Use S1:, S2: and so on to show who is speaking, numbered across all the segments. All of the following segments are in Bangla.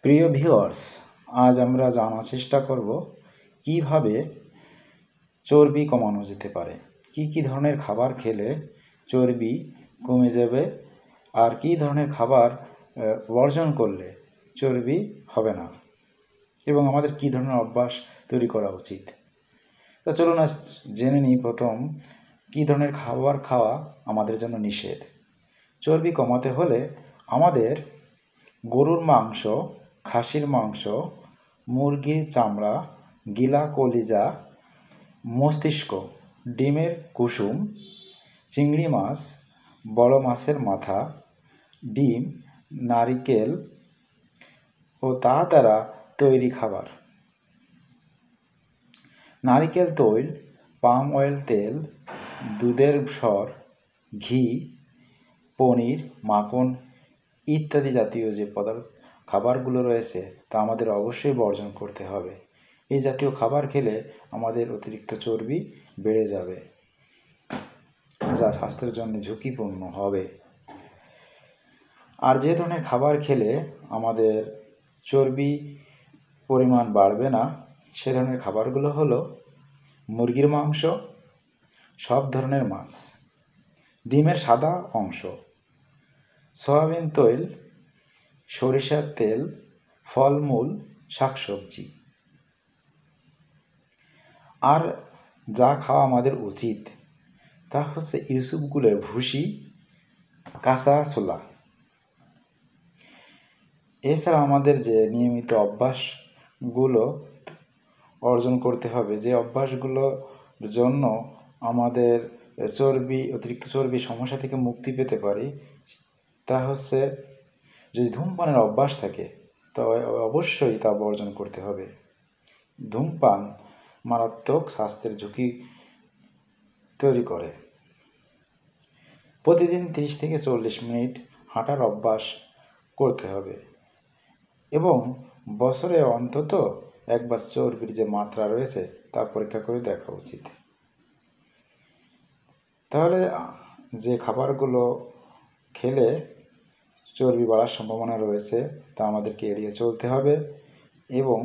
S1: প্রিয় ভিউয়ার্স, আজ আমরা জানার চেষ্টা করব কিভাবে চর্বি কমানো যেতে পারে। কি ধরনের খাবার খেলে চর্বি কমে যাবে আর কি ধরনের খাবার বর্জন করলে চর্বি হবে না, এবং আমাদের কি ধরনের অভ্যাস তৈরি করা উচিত। তা চলুন আজ জেনে নিই প্রথম কি ধরনের খাবার খাওয়া আমাদের জন্য নিষেধ। চর্বি কমাতে হলে আমাদের গরুর মাংস, খাসির মাংস, মুরগির চামড়া, গিলা কলিজা, মস্তিষ্ক, ডিমের কুসুম, চিংড়ি মাছ, বড় মাছের মাথা, ডিম, নারিকেল ও তা দ্বারা তৈরি খাবার, নারিকেল তৈল, পাম অয়েল তেল, দুধের সর, ঘি, পনির, মাখন ইত্যাদি জাতীয় যে খাবারগুলো রয়েছে তা আমাদের অবশ্যই বর্জন করতে হবে। এই জাতীয় খাবার খেলে আমাদের অতিরিক্ত চর্বি বেড়ে যাবে, যা স্বাস্থ্যের জন্য ঝুঁকিপূর্ণ হবে। আর যে ধরনের খাবার খেলে আমাদের চর্বি পরিমাণ বাড়বে না সে ধরনের খাবারগুলো হলো মুরগির মাংস, সব ধরনের মাছ, ডিমের সাদা অংশ, সয়াবিন তৈল, সরিষার তেল, ফলমূল, শাকসবজি। আর যা খাওয়া আমাদের উচিত তা হচ্ছে ইউসুফগুলের ভুসি, কাঁচা ছোলা। এছাড়া আমাদের যে নিয়মিত অভ্যাসগুলো অর্জন করতে হবে, যে অভ্যাসগুলোর জন্য আমাদের অতিরিক্ত চর্বি সমস্যা থেকে মুক্তি পেতে পারি, তা হচ্ছে যদি ধূমপানের অভ্যাস থাকে তবে অবশ্যই তা বর্জন করতে হবে। ধূমপান মারাত্মক স্বাস্থ্যের ঝুঁকি তৈরি করে। প্রতিদিন 30 থেকে 40 মিনিট হাঁটার অভ্যাস করতে হবে এবং বছরে অন্তত একবার চর্বির যে মাত্রা রয়েছে তা পরীক্ষা করে দেখা উচিত। তাহলে যে খাবারগুলো খেলে চর্বি বাড়ার সম্ভাবনা রয়েছে তা আমাদেরকে এড়িয়ে চলতে হবে, এবং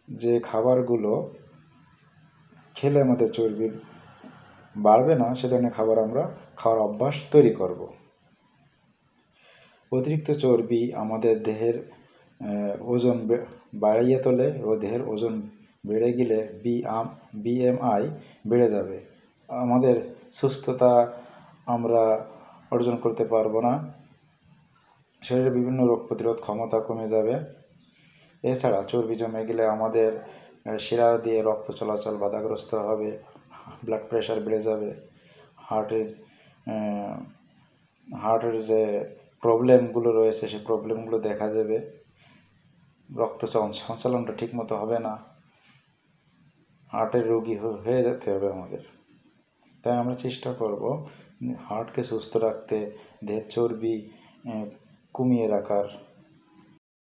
S1: যে খাবারগুলো খেলে আমাদের চর্বি বাড়বে না সে ধরনের খাবার আমরা খাওয়ার অভ্যাস তৈরি করব। অতিরিক্ত চর্বি আমাদের দেহের ওজন বাড়িয়ে তোলে ও দেহের ওজন বেড়ে গেলে BMI বেড়ে যাবে। আমাদের সুস্থতা আমরা অর্জন করতে পারবো না, শরীরে বিভিন্ন রোগ প্রতিরোধ ক্ষমতা কমে যাবে। এছাড়া চর্বি জমে গেলে আমাদের শিরা দিয়ে রক্ত চলাচল বাধাগ্রস্ত হবে, ব্লাড প্রেশার বেড়ে যাবে, হার্টের যে প্রবলেমগুলো রয়েছে সেই প্রবলেমগুলো দেখা যাবে, রক্ত সঞ্চালনটা ঠিকমতো হবে না, হার্টের রোগী হয়ে যেতে হবে আমাদের। তাই আমরা চেষ্টা করব হার্টকে সুস্থ রাখতে, দেহের চর্বি কমিয়ে রাখার